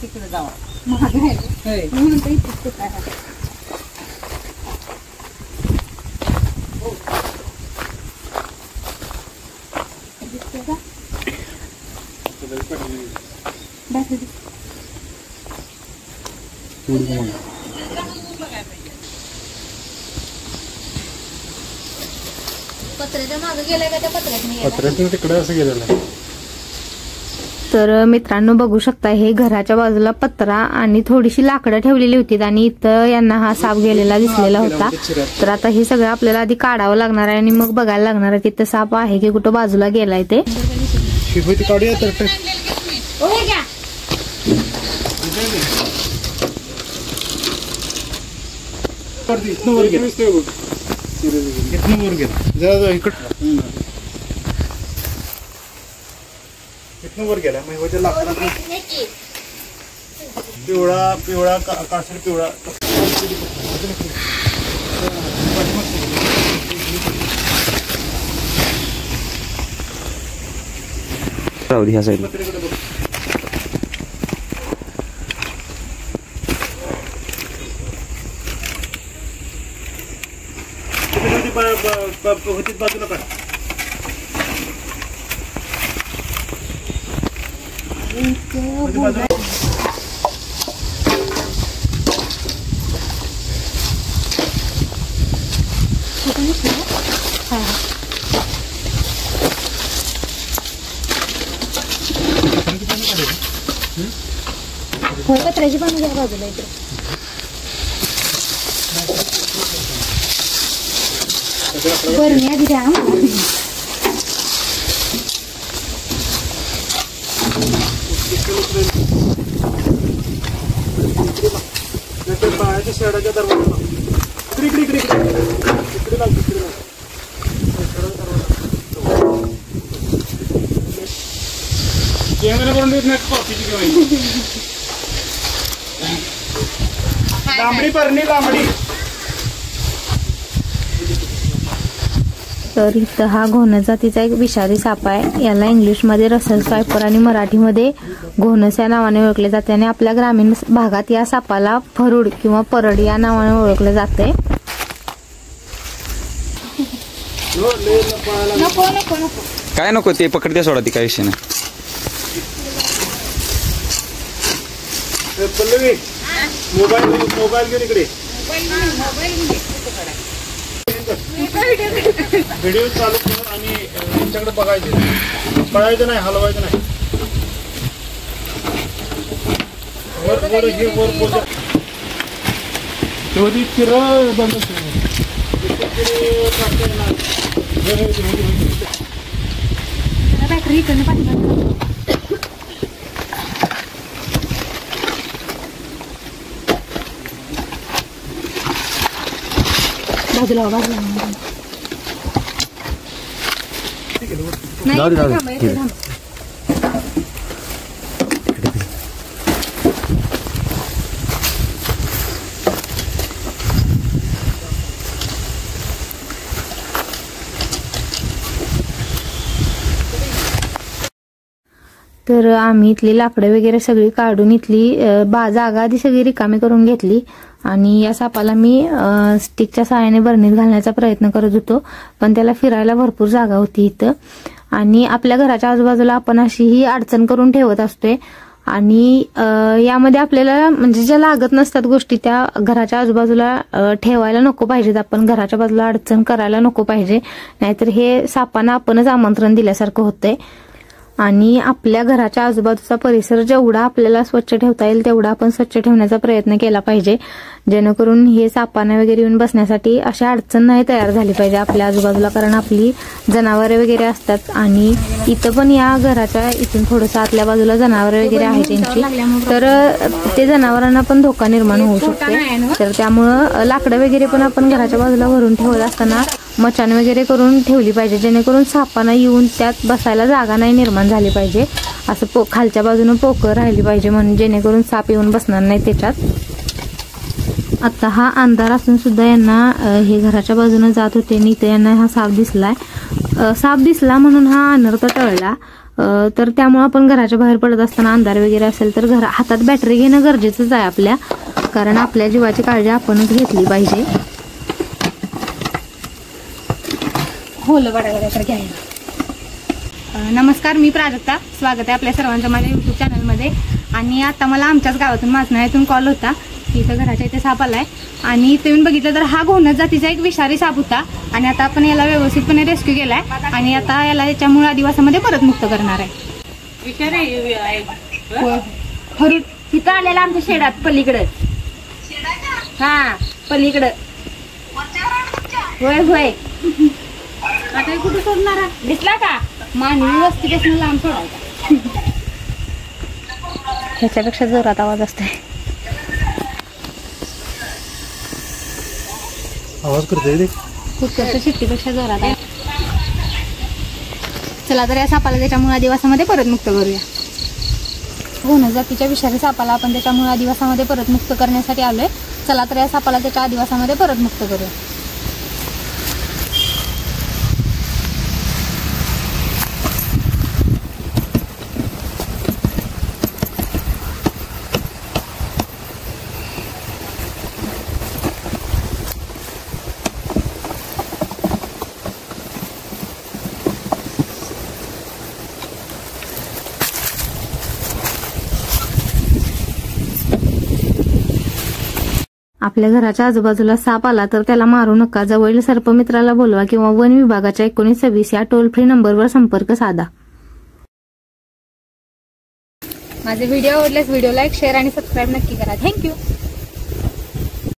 तिकडे जावा महाग आहे म्हणून तर इथेच काय पत्र्याच्या मागे गेलाय का त्या पत्र्यात तिकडे असं गेलेलं आहे. तर मित्रांनो बघू शकता हे घराच्या बाजूला पत्रा आणि थोडीशी लाकडं ठेवलेली होती आणि इथं यांना हा साप गेलेला दिसलेला होता. तर आता हे सगळं आपल्याला आधी काढावं लागणार आहे आणि मग बघायला लागणार आहे की इथं साप आहे की कुठं बाजूला गेलाय ते. वर गेला म्हणजे लाकडात पिवळा पिवळा कासर पिवळा ह्या साईड होती बाजूला काय पत्र्याची पण बाजूला इकडे बरं आधी द्या बाळाच्या शेडाच्या दरवाजा इकडे इकडे इकडे लाव जेवण करून देत नाही कॉफीची घेऊन लांबडी परणी लांबडी. तर इथं हा घोणस जातीचा एक विषारी साप आहे. याला इंग्लिशमध्ये रसल स्वायपर आणि मराठीमध्ये घोणस या नावाने ओळखले जाते आणि आपल्या ग्रामीण भागात या सापाला फरुड किंवा परड या नावाने ओळखले जाते. काय नको ते पकडते सोडा ती काय विषय नाही. मोबाईल घेऊन इकडे व्हिडिओ चालू करून आणि यांच्याकडे बघायचे पळायचं नाही हलवायचं नाही. वर वर हे वर तेवढी चिर बंद बॅटरी बाजूला बाजूला तर आम्ही इथली लाकडं वगैरे सगळी काढून इथली जागा आधी सगळी रिकामी करून घेतली आणि या सापाला मी स्टिकच्या सहाय्याने बरणीत घालण्याचा प्रयत्न करत होतो, पण त्याला फिरायला भरपूर जागा होती इथं. आणि आपल्या घराच्या आजूबाजूला आपण अशी ही अडचण करून ठेवत असतोय आणि यामध्ये आपल्याला म्हणजे ज्या लागत नसतात गोष्टी त्या घराच्या आजूबाजूला ठेवायला नको पाहिजेत. आपण घराच्या बाजूला अडचण करायला नको पाहिजे, नाहीतर हे सापांना आपणच आमंत्रण दिल्यासारखं होतंय. आणि आपल्या घराच्या आजूबाजूचा परिसर जेवढा आपल्याला स्वच्छ ठेवता येईल तेवढा आपण स्वच्छ ठेवण्याचा प्रयत्न केला पाहिजे, जेणेकरून हे सापांना वगैरे येऊन बसण्यासाठी अशी अडचण नाही तयार झाली पाहिजे आपल्या आजूबाजूला. कारण आपली जनावरे वगैरे असतात आणि इथं पण या घराच्या इथून थोडंसं आतल्या बाजूला जनावरे वगैरे आहेत त्यांची, तर ते जनावरांना पण धोका निर्माण होऊ शकतो. तर त्यामुळं लाकडं वगैरे पण आपण घराच्या बाजूला भरून ठेवत असताना मचान वगैरे करून ठेवली पाहिजे, जेणेकरून सापांना येऊन त्यात बसायला जागा नाही निर्माण झाली पाहिजे. असं खालच्या बाजूनं पोकळ राहिली पाहिजे, म्हणून जेणेकरून साप येऊन बसणार नाही त्याच्यात. आता हा अंधार असून सुद्धा यांना हे घराच्या बाजूने जात होते आणि इथे यांना हा साप दिसलाय. साप दिसला म्हणून हा अनर्थ टळला. तर त्यामुळे आपण घराच्या बाहेर पडत असताना अंधार वगैरे असेल तर हातात बॅटरी घेणं गरजेचंच आहे आपल्या, कारण आपल्या जीवाची काळजी आपणच घेतली पाहिजे. नमस्कार, मी प्राजक्ता. स्वागत आहे आपल्या सर्वांचं माझ्या युट्यूब चॅनलमध्ये. आणि आता मला आमच्याच गावातून मासनाळ्यातून कॉल होता की इथं घराच्या इथे साप आलाय, आणि इथे येऊन बघितलं तर हा घोणस जातीचा एक विषारी साप होता. आणि आता आपण याला व्यवस्थितपणे रेस्क्यू केलाय आणि आता याला याच्या मूळ आदिवासामध्ये परत मुक्त करणार आहे. खरी तिथं आलेला आमच्या शेडात पलीकडं. हा पलीकडं. होय होय. आता हे कुठे सोडणार आहे? दिसला का? मानवी वस्तीपासून लांब सोडायचा. ह्याच्यापेक्षा जोरात आवाज असतोय. आवाज करतोय कुठच्या शिट्टीपेक्षा जोरात आहे. चला तर या सापाला त्याच्या मूळ आदिवासामध्ये परत मुक्त करूया. घोणस जातीच्या विषारी सापाला आपण त्याच्या मूळ आदिवासामध्ये परत मुक्त करण्यासाठी आलोय. चला तर या सापाला त्याच्या आदिवासामध्ये परत मुक्त करूया. आपल्या घराच्या आजूबाजूला साप आला तर त्याला मारू नका. जवळील सर्पमित्राला बोलवा किंवा वन विभागाच्या 1926 या टोल फ्री नंबरवर संपर्क साधा. माझे व्हिडिओ आवडल्यास व्हिडिओ लाईक, शेअर आणि सबस्क्राईब नक्की करा. थँक्यू.